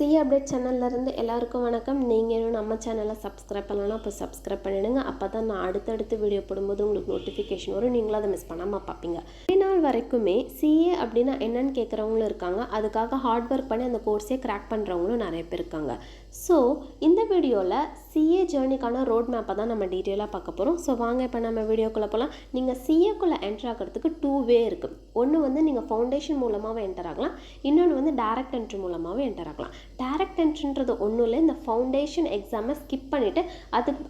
CA update சேனல்லேருந்து எல்லாருக்கும் வணக்கம். நீங்கள் இன்னும் நம்ம சேனலை சப்ஸ்கிரைப் பண்ணலன்னா அப்போ சப்ஸ்கிரைப் பண்ணிடுங்க. அப்போ தான் நான் அடுத்தடுத்து வீடியோ போடும்போது உங்களுக்கு நோட்டிஃபிகேஷன் வரும், நீங்களும் அதை மிஸ் பண்ணாமல் பார்ப்பீங்க. நாள் வரைக்குமே சிஏ அப்படின்னா என்னன்னு கேட்குறவங்களும் இருக்காங்க, அதுக்காக ஹார்ட் ஒர்க் பண்ணி அந்த கோர்ஸே கிராக் பண்ணுறவங்களும் நிறைய பேர் இருக்காங்க. ஸோ இந்த வீடியோவில் சிஏ ஜேர்னிக்கான ரோட் மேப்பை தான் நம்ம டீட்டெயிலாக பார்க்க போகிறோம். ஸோ வாங்க இப்போ நம்ம வீடியோக்குள்ளே போகலாம். நீங்கள் சிஏக்குள்ளே என்டர் ஆகிறதுக்கு 2 வே இருக்குது. ஒன்று வந்து நீங்கள் ஃபவுண்டேஷன் மூலமாக என்டர் ஆகலாம், இன்னொன்று வந்து டைரக்ட் என்ட்ரி மூலமாகவே என்டர் ஆகலாம். டைரக்ட் என்ட்ரின்றது ஒன்றும் இல்லை, இந்த ஃபவுண்டேஷன் எக்ஸாமை ஸ்கிப் பண்ணிவிட்டு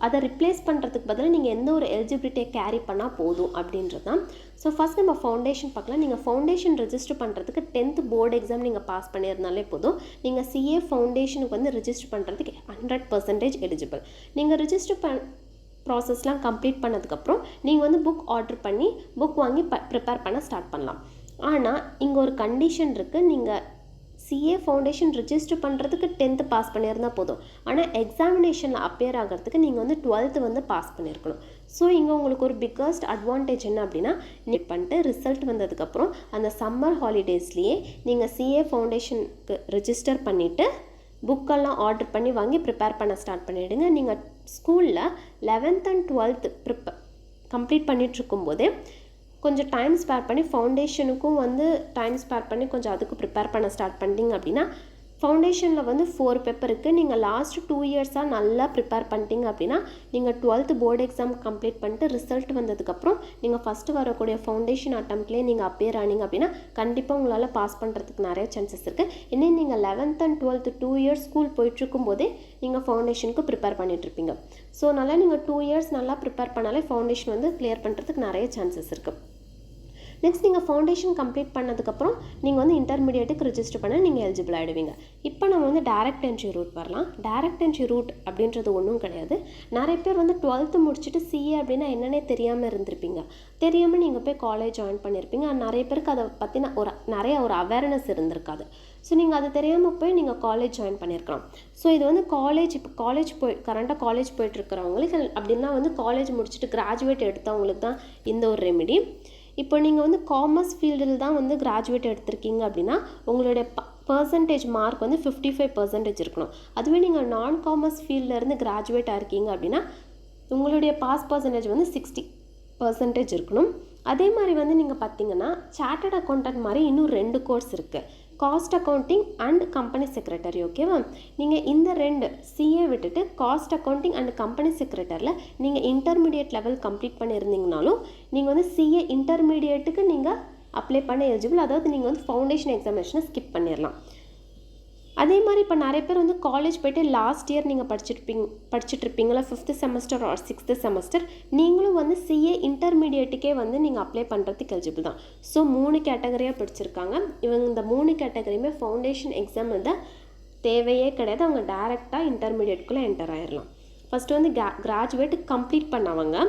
அதை ரிப்ளேஸ் பண்ணுறதுக்கு பதிலாக நீங்கள் எந்த ஒரு எலிஜிபிலிட்டியை கேரி பண்ணால் போதும் அப்படின்றது தான். ஸோ ஃபஸ்ட் நம்ம ஃபவுண்டேஷன் பார்க்கலாம். நீங்கள் ஃபவுண்டேஷன் ரெஜிஸ்டர் பண்ணுறதுக்கு 10th போர்டு எக்ஸாம் நீங்கள் பாஸ் பண்ணியிருந்தாலே போதும். நீங்கள் சிஏ ஃபவுண்டேஷனுக்கு வந்து ரெஜிஸ்டர் பண்ணுறதுக்கு 100% எலிஜிபிள். நீங்கள் ரெஜிஸ்டர் ப்ராசஸ்லாம் கம்ப்ளீட் பண்ணதுக்கப்புறம் நீங்கள் வந்து புக் ஆர்டர் பண்ணி புக் வாங்கி ப்ரிப்பேர் பண்ண ஸ்டார்ட் பண்ணலாம். ஆனால் இங்கே ஒரு கண்டிஷன் இருக்குது. நீங்கள் சிஏ ஃபவுண்டேஷன் ரெஜிஸ்டர் பண்ணுறதுக்கு 10th பாஸ் பண்ணியிருந்தால் போதும். ஆனால் எக்ஸாமினேஷனில் அப்பியர் ஆகிறதுக்கு நீங்கள் வந்து 12th வந்து பாஸ் பண்ணியிருக்கணும். ஸோ இங்கே உங்களுக்கு ஒரு பிக்கஸ்ட் அட்வான்டேஜ் என்ன அப்படின்னா, நீங்கள் பண்ணிட்டு ரிசல்ட் வந்ததுக்கப்புறம் அந்த சம்மர் ஹாலிடேஸ்லேயே நீங்கள் சிஏ ஃபவுண்டேஷனுக்கு ரெஜிஸ்டர் பண்ணிவிட்டு புக்கெல்லாம் ஆர்டர் பண்ணி வாங்கி ப்ரிப்பேர் பண்ண ஸ்டார்ட் பண்ணிவிடுங்க. நீங்கள் ஸ்கூலில் 11th and 12th கம்ப்ளீட் பண்ணிகிட்ருக்கும்போதே கொஞ்சம் டைம் ஸ்பேர் பண்ணி ஃபவுண்டேஷனுக்கும் வந்து டைம் ஸ்பேர் பண்ணி கொஞ்சம் அதுக்கு ப்ரிப்பேர் பண்ண ஸ்டார்ட் பண்ணிட்டீங்க அப்படின்னா, ஃபவுண்டேஷனில் வந்து 4 பேப்பர் இருக்குது. நீங்கள் லாஸ்ட் 2 இயர்ஸாக நல்லா ப்ரிப்பேர் பண்ணிட்டீங்க அப்படின்னா, நீங்கள் 12th போர்டு எக்ஸாம் கம்ப்ளீட் பண்ணிட்டு ரிசல்ட் வந்ததுக்கப்புறம் நீங்கள் ஃபஸ்ட்டு வரக்கூடிய ஃபவுண்டேஷன் அட்டம்ப்ட்லேயே நீங்கள் அப்பியர் ஆனீங்க அப்படின்னா கண்டிப்பாக உங்களால் பாஸ் பண்ணுறதுக்கு நிறைய சான்சஸ் இருக்குது. இன்னும் நீங்கள் 11th and 12th 2 years school போயிட்டுருக்கும் போதே நீங்கள் ஃபவுண்டேஷனுக்கு ப்ரிப்பேர் பண்ணிகிட்ருப்பீங்க. ஸோ நல்லா நீங்கள் 2 இயர்ஸ் நல்லா ப்ரிப்பேர் பண்ணாலே ஃபவுண்டேஷன் வந்து கிளியர் பண்ணுறதுக்கு நிறைய சான்சஸ் இருக்குது. நெக்ஸ்ட் நீங்கள் ஃபவுண்டேஷன் கம்ப்ளீட் பண்ணதுக்கப்புறம் நீங்கள் வந்து இன்டர்மீடியேட்டுக்கு ரெஜிஸ்டர் பண்ண நீங்கள் எலிஜிபிள் ஆகிடுவீங்க. இப்போ நம்ம வந்து டைரக்ட் என்ட்ரி ரூட் வரலாம். டைரக்ட் என்ட்ரி ரூட் அப்படின்றது ஒன்றும் கிடையாது. நிறைய பேர் வந்து 12th முடிச்சுட்டு சிஏ அப்படின்னா என்னன்னே தெரியாமல் இருந்திருப்பீங்க. தெரியாமல் நீங்கள் போய் காலேஜ் ஜாயின் பண்ணியிருப்பீங்க. நிறைய பேருக்கு அதை பற்றின நிறைய ஒரு அவேர்னஸ் இருந்திருக்காது. ஸோ நீங்கள் அது தெரியாமல் போய் நீங்கள் காலேஜ் ஜாயின் பண்ணியிருக்கலாம். ஸோ இது வந்து கரண்ட்டாக காலேஜ் போயிட்டுருக்கிறவங்களுக்கு அப்படின்னா வந்து காலேஜ் முடிச்சுட்டு கிராஜுவேட் எடுத்தவங்களுக்கு தான் இந்த ஒரு ரெமிடி. இப்போ நீங்கள் வந்து காமர்ஸ் ஃபீல்டில் தான் வந்து கிராஜுவேட் எடுத்திருக்கீங்க அப்படின்னா உங்களுடைய பர்சன்டேஜ் மார்க் வந்து 55% இருக்கணும். அதுவே நீங்கள் நான் காமர்ஸ் ஃபீல்டிலேருந்து கிராஜுவேட் ஆகிருக்கீங்க அப்படின்னா உங்களுடைய பாஸ் பர்சன்டேஜ் வந்து 60% இருக்கணும். அதே மாதிரி வந்து நீங்கள் பார்த்தீங்கன்னா சார்ட்டர்ட் அக்கௌண்டன்ட் மாதிரி இன்னும் 2 கோர்ஸ் இருக்குது, cost accounting and company secretary. ஓகேவா? நீங்கள் இந்த 2 சிஏ விட்டுட்டு காஸ்ட் அக்கௌண்டிங் அண்ட் கம்பெனி செக்ரட்டரியில் நீங்கள் இன்டர்மீடியட் லெவல் கம்ப்ளீட் பண்ணியிருந்தீங்கனாலும் நீங்கள் வந்து சிஏ இன்டர்மீடியேட்டுக்கு நீங்கள் அப்ளை பண்ண எலிஜிபிள். அதாவது நீங்கள் வந்து ஃபவுண்டேஷன் எக்ஸாமினேஷனை ஸ்கிப் பண்ணிடலாம். அதே மாதிரி இப்போ நிறைய பேர் வந்து காலேஜ் போய்ட்டு லாஸ்ட் இயர் நீங்கள் படிச்சுட்ருப்பீங்களா, 5th semester R 6th semester, நீங்களும் வந்து சிஏ இன்டர்மீடியேட்டுக்கே வந்து நீங்கள் அப்ளை பண்ணுறதுக்கு எலிஜிபிள் தான். ஸோ 3 கேட்டகரியாக பிடிச்சிருக்காங்க. இவங்க இந்த 3 கேட்டகரியுமே ஃபவுண்டேஷன் எக்ஸாம் வந்து தேவையே கிடையாது. அவங்க டைரெக்டாக இன்டர்மீடியேட்டுக்குள்ளே என்டர் ஆகிடலாம். ஃபஸ்ட்டு வந்து கிராஜுவேட் கம்ப்ளீட் பண்ணவங்க,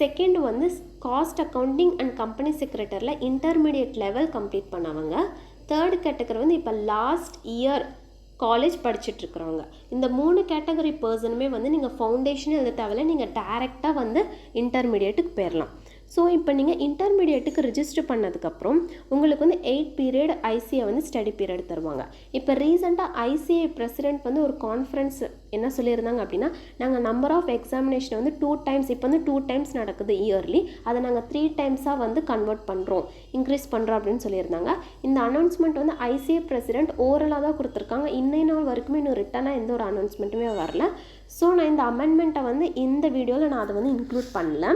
செகண்ட் வந்து காஸ்ட் அக்கௌண்டிங் அண்ட் கம்பெனி செக்ரட்டரியில் இன்டர்மீடியட் லெவல் கம்ப்ளீட் பண்ணவங்க, தேர்ட் கேட்டகரி வந்து இப்போ லாஸ்ட் இயர் காலேஜ் படிச்சுட்ருக்குறவங்க. இந்த 3 கேட்டகரி பர்சனுமே வந்து நீங்கள் ஃபவுண்டேஷனே எழுத தேவையில்லை, நீங்கள் டைரெக்டாக வந்து இன்டர்மீடியேட்டுக்கு போயிடலாம். ஸோ இப்போ நீங்கள் இன்டர்மீடியேட்டுக்கு ரெஜிஸ்டர் பண்ணதுக்கப்புறம் உங்களுக்கு வந்து 8 பீரியட் ஐசிஏ வந்து ஸ்டடி பீரியட் தருவாங்க. இப்போ ரீசெண்டாக ஐசிஏ பிரசிடென்ட் வந்து ஒரு கான்ஃபரன்ஸ் என்ன சொல்லியிருந்தாங்க அப்படின்னா, நாங்கள் நம்பர் ஆஃப் எக்ஸாமினேஷனை வந்து 2 times, இப்போ வந்து 2 times நடக்குது இயர்லி, அதை நாங்கள் 3 timesஸாக வந்து கன்வெர்ட் பண்ணுறோம், இன்க்ரீஸ் பண்ணுறோம் அப்படின்னு சொல்லியிருந்தாங்க. இந்த அனௌன்ஸ்மெண்ட் வந்து ஐசிஏ பிரசிடென்ட் ஓரலாக தான் கொடுத்துருக்காங்க. இன்னைய நாள் வரைக்குமே இன்னும் ரிட்டனாக எந்த ஒரு அனௌன்ஸ்மெண்ட்டுமே வரல. ஸோ நான் இந்த அமெண்ட்மெண்ட்டை வந்து இந்த வீடியோவில் நான் அதை வந்து இன்க்ளூட் பண்ணல.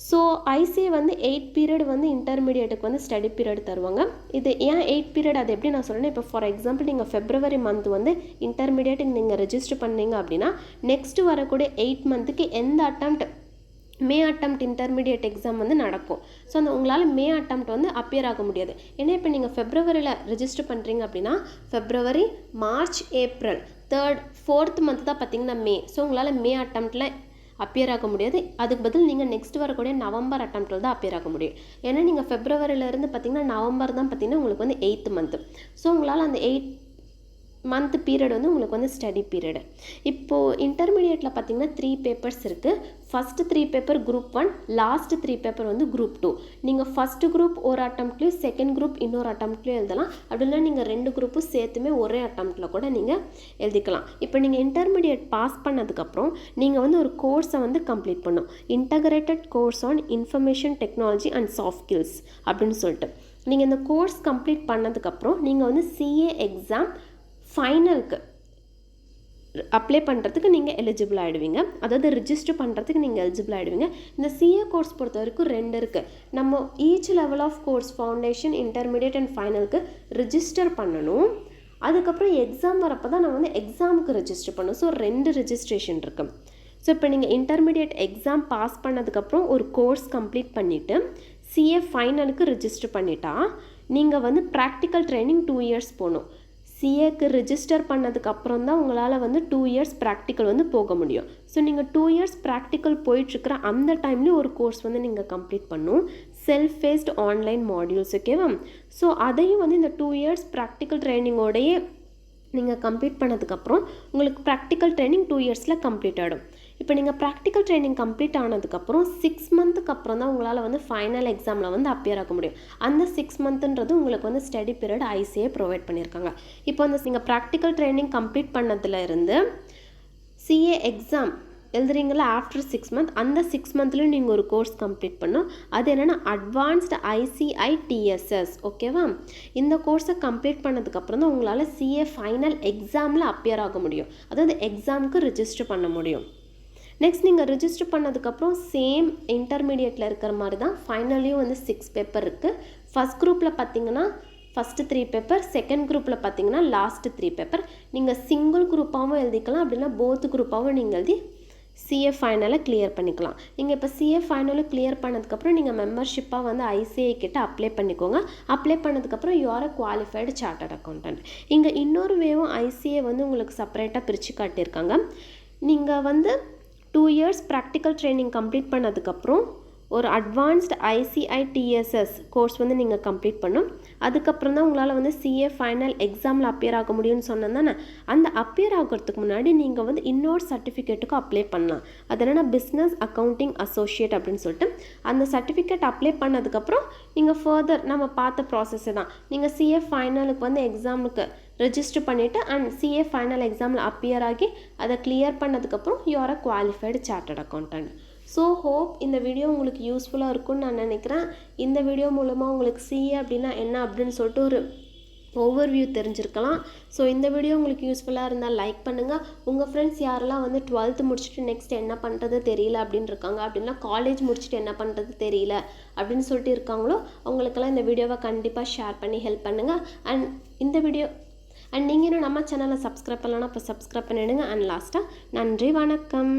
ஸோ ஐசிஏ வந்து 8 பீரியட் வந்து இன்டர்மீடியேட்டுக்கு வந்து ஸ்டடி பீரியட் தருவாங்க. இது ஏன் 8 பீரியட், அது எப்படி நான் சொல்கிறேன்னா, இப்போ ஃபார் எக்ஸாம்பிள் நீங்கள் February month வந்து இன்டர்மீடியேட்டுக்கு நீங்கள் ரெஜிஸ்டர் பண்ணீங்க அப்படின்னா நெக்ஸ்ட்டு வரக்கூடிய 8 monthக்கு எந்த மே அட்டம்ப்ட் இன்டர்மீடியட் எக்ஸாம் வந்து நடக்கும். ஸோ உங்களால் மே அட்டம்ப்ட் வந்து அப்பியர் ஆக முடியாது. ஏன்னா இப்போ நீங்கள் ஃபெப்ரவரியில் ரெஜிஸ்டர் பண்ணுறீங்க அப்படின்னா February, March, April, 3rd, 4th month தான் பார்த்தீங்கன்னா மே. ஸோ உங்களால் மே அட்டம்ப்டில் அப்பியர் ஆக முடியாது. அதுக்கு பதில் நீங்கள் நெக்ஸ்ட் வரக்கூடிய நவம்பர் அட்டம்ப்டில் தான் அப்பியர் ஆக முடியும். ஏன்னா நீங்கள் ஃபெப்ரவரியிலேருந்து பார்த்தீங்கன்னா நவம்பர் தான் பார்த்தீங்கன்னா உங்களுக்கு வந்து 8th month. ஸோ உங்களால் அந்த மந்த் பீரியட் வந்து உங்களுக்கு வந்து ஸ்டடி பீரியடு. இப்போது இன்டர்மீடியேட்டில் பார்த்தீங்கன்னா 3 பேப்பர்ஸ் இருக்குது. First 3 paper group 1, last 3 paper வந்து குரூப் 2. நீங்கள் ஃபஸ்ட்டு குரூப் ஒரு அட்டம்ப்ட்லேயும் செகண்ட் குரூப் இன்னொரு அட்டம்ப்ட்லேயும் எழுதலாம். அப்படின்னா நீங்கள் 2 குரூப்பும் சேர்த்துமே ஒரே அட்டம்ப்டில் கூட நீங்கள் எழுதிக்கலாம். இப்போ நீங்கள் இன்டர்மீடியேட் பாஸ் பண்ணதுக்கப்புறம் நீங்கள் வந்து ஒரு கோர்ஸை வந்து கம்ப்ளீட் பண்ணும். Integrated course on information technology and soft skills அப்படின்னு சொல்லிட்டு நீங்கள் இந்த கோர்ஸ் கம்ப்ளீட் பண்ணதுக்கப்புறம் நீங்கள் வந்து சிஏ எக்ஸாம் ஃபைனலுக்கு அப்ளை பண்ணுறதுக்கு நீங்கள் எலிஜிபிள் ஆகிடுவீங்க. அதாவது ரிஜிஸ்டர் பண்ணுறதுக்கு நீங்கள் எலிஜிபிள் ஆகிடுவீங்க. இந்த சிஏ கோர்ஸ் பொறுத்த வரைக்கும் 2 இருக்குது. நம்ம each level of course foundation, intermediate and ஃபைனலுக்கு ரிஜிஸ்டர் பண்ணணும். அதுக்கப்புறம் எக்ஸாம் வரப்போ தான் நம்ம வந்து எக்ஸாமுக்கு ரிஜிஸ்டர் பண்ணணும். ஸோ 2 ரிஜிஸ்ட்ரேஷன் இருக்குது. ஸோ இப்போ நீங்கள் இன்டர்மீடியேட் எக்ஸாம் பாஸ் பண்ணதுக்கப்புறம் ஒரு கோர்ஸ் கம்ப்ளீட் பண்ணிவிட்டு சிஏ ஃபைனலுக்கு ரிஜிஸ்டர் பண்ணிட்டா நீங்கள் வந்து ப்ராக்டிக்கல் ட்ரைனிங் 2 இயர்ஸ் போகணும். சிஏக்கு ரிஜிஸ்டர் பண்ணதுக்கப்புறம் தான் உங்களால் வந்து 2 இயர்ஸ் ப்ராக்டிக்கல் வந்து போக முடியும். ஸோ நீங்கள் 2 இயர்ஸ் ப்ராக்டிக்கல் போயிட்டுருக்கிற அந்த டைம்லேயும் ஒரு கோர்ஸ் வந்து நீங்கள் கம்ப்ளீட் பண்ணணும். செல்ஃப் ஃபேஸ்ட் ஆன்லைன் மாடியூல்ஸ், ஓகேவா? ஸோ அதையும் வந்து இந்த 2 இயர்ஸ் ப்ராக்டிக்கல் ட்ரைனிங்கோடையே நீங்கள் கம்ப்ளீட் பண்ணதுக்கப்புறம் உங்களுக்கு ப்ராக்டிக்கல் ட்ரைனிங் 2 இயர்ஸில் கம்ப்ளீட் ஆகிடும். இப்போ நீங்கள் ப்ராக்டிக்கல் ட்ரைனிங் கம்ப்ளீட் ஆனதுக்கப்புறம் 6 மந்த்துக்கு அப்புறம் தான் உங்களால் வந்து ஃபைனல் எக்ஸாமில் வந்து அப்பியர் ஆக முடியும். அந்த 6 மந்த்துன்றது உங்களுக்கு வந்து ஸ்டடி பீரியட் ஐசிஏ ப்ரொவைட் பண்ணியிருக்காங்க. இப்போ வந்து நீங்கள் ப்ராக்டிக்கல் ட்ரைனிங் கம்ப்ளீட் பண்ணதுல இருந்து சிஏ எக்ஸாம் எழுதுறீங்களா ஆஃப்டர் 6 மந்த், அந்த 6 மந்த்லேயும் நீங்கள் ஒரு கோர்ஸ் கம்ப்ளீட் பண்ணணும். அது என்னென்னா அட்வான்ஸ்டு ICITSS, ஓகேவா? இந்த கோர்ஸை கம்ப்ளீட் பண்ணதுக்கப்புறம் தான் உங்களால் சிஏ ஃபைனல் எக்ஸாமில் அப்பியர் ஆக முடியும். அதாவது எக்ஸாமுக்கு ரிஜிஸ்டர் பண்ண முடியும். நெக்ஸ்ட் நீங்கள் ரிஜிஸ்டர் பண்ணதுக்கப்புறம் சேம் இன்டர்மீடியேட்டில் இருக்கிற மாதிரி தான் ஃபைனல்லையும் வந்து 6 பேப்பர் இருக்குது. ஃபஸ்ட் குரூப்பில் பார்த்தீங்கன்னா ஃபஸ்ட்டு 3 பேப்பர், செகண்ட் குரூப்பில் பார்த்தீங்கன்னா லாஸ்ட்டு 3 பேப்பர். நீங்கள் சிங்கிள் குரூப்பாகவும் எழுதிக்கலாம், அப்படின்னா போத் குரூப்பாகவும் நீங்கள் எழுதி சிஏ ஃபைனலை கிளியர் பண்ணிக்கலாம். நீங்கள் இப்போ சிஏ ஃபைனலை கிளியர் பண்ணதுக்கப்புறம் நீங்கள் மெம்பர்ஷிப்பாக வந்து ஐசிஐ கிட்ட அப்ளை பண்ணிக்கோங்க. அப்ளை பண்ணதுக்கப்புறம் you are a qualified chartered accountant. இங்கே இன்னொரு வேவும் ஐசிஐ வந்து உங்களுக்கு செப்பரேட்டாக பிரித்து காட்டியிருக்காங்க. நீங்கள் வந்து 2 இயர்ஸ் ப்ராக்டிக்கல் ட்ரைனிங் கம்ப்ளீட் பண்ணதுக்கப்புறம் ஒரு அட்வான்ஸ்டு ICITSS கோர்ஸ் வந்து நீங்கள் கம்ப்ளீட் பண்ணும். அதுக்கப்புறம் தான் உங்களால் வந்து சிஏ ஃபைனல் எக்ஸாமில் அப்பியர் ஆக முடியும்னு சொன்னேன் தானே. அந்த அப்பியர் ஆகிறதுக்கு முன்னாடி நீங்கள் வந்து இன்னொரு சர்டிஃபிகேட்டுக்கு அப்ளை பண்ணலாம். அது என்னென்னா பிஸ்னஸ் அக்கௌண்டிங் அசோசியேட் அப்படின்னு சொல்லிட்டு அந்த சர்டிஃபிகேட் அப்ளை பண்ணதுக்கப்புறம் நீங்கள் ஃபர்தர் நம்ம பார்த்த ப்ராசஸ்ஸை தான் நீங்கள் சிஏ ஃபைனலுக்கு வந்து எக்ஸாமுக்கு ரெஜிஸ்டர் பண்ணிவிட்டு அண்ட் சிஏ ஃபைனல் எக்ஸாமில் அப்பியர் ஆகி அதை கிளியர் பண்ணதுக்கப்புறம் you are a qualified chartered accountant. So hope இந்த வீடியோ உங்களுக்கு யூஸ்ஃபுல்லாக இருக்கும்னு நான் நினைக்கிறேன். இந்த வீடியோ மூலமாக உங்களுக்கு சிஏ அப்படின்னா என்ன அப்படின்னு சொல்லிட்டு ஒரு ஓவர்வியூ தெரிஞ்சிருக்கலாம். ஸோ இந்த வீடியோ உங்களுக்கு யூஸ்ஃபுல்லாக இருந்தால் லைக் பண்ணுங்கள். உங்கள் ஃப்ரெண்ட்ஸ் யாரெல்லாம் வந்து 12th முடிச்சுட்டு நெக்ஸ்ட் என்ன பண்ணுறது தெரியல அப்படின்னு இருக்காங்க, அப்படின்னா காலேஜ் முடிச்சுட்டு என்ன பண்ணுறது தெரியல அப்படின்னு சொல்லிட்டு இருக்காங்களோ அவங்களுக்கெல்லாம் இந்த வீடியோவை கண்டிப்பாக ஷேர் பண்ணி ஹெல்ப் பண்ணுங்கள். அண்ட் இந்த வீடியோ நீங்கள் இன்னும் நம்ம சேனலை சப்ஸ்கிரைப் பண்ணலன்னா இப்போ சப்ஸ்கிரைப் பண்ணிவிடுங்க. அண்ட் லாஸ்ட்டாக நன்றி, வணக்கம்.